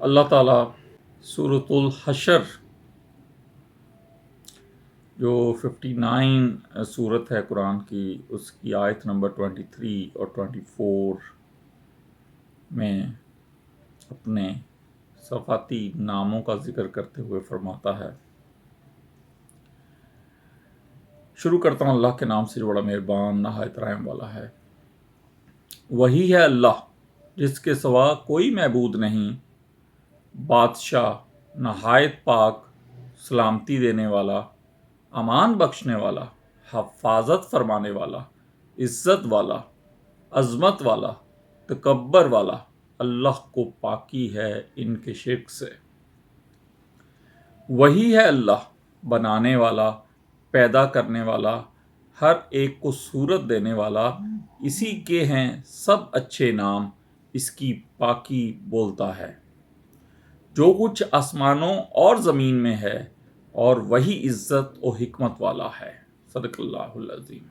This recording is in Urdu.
اللہ تعالیٰ سورۃ الحشر جو 59 سورت ہے قرآن کی، اس کی آیت نمبر 23 اور 24 میں اپنے صفاتی ناموں کا ذکر کرتے ہوئے فرماتا ہے، شروع کرتا ہوں اللہ کے نام سے جو بڑا مہربان نہایت رحم والا ہے۔ وہی ہے اللہ جس کے سوا کوئی معبود نہیں، بادشاہ نہایت پاک، سلامتی دینے والا، امان بخشنے والا، حفاظت فرمانے والا، عزت والا، عظمت والا، تکبر والا۔ اللہ کو پاکی ہے ان کے شرک سے۔ وہی ہے اللہ بنانے والا، پیدا کرنے والا، ہر ایک کو صورت دینے والا، اسی کے ہیں سب اچھے نام، اس کی پاکی بولتا ہے۔ جو کچھ آسمانوں اور زمین میں ہے، اور وہی عزت و حکمت والا ہے۔ صدق اللہ العظیم۔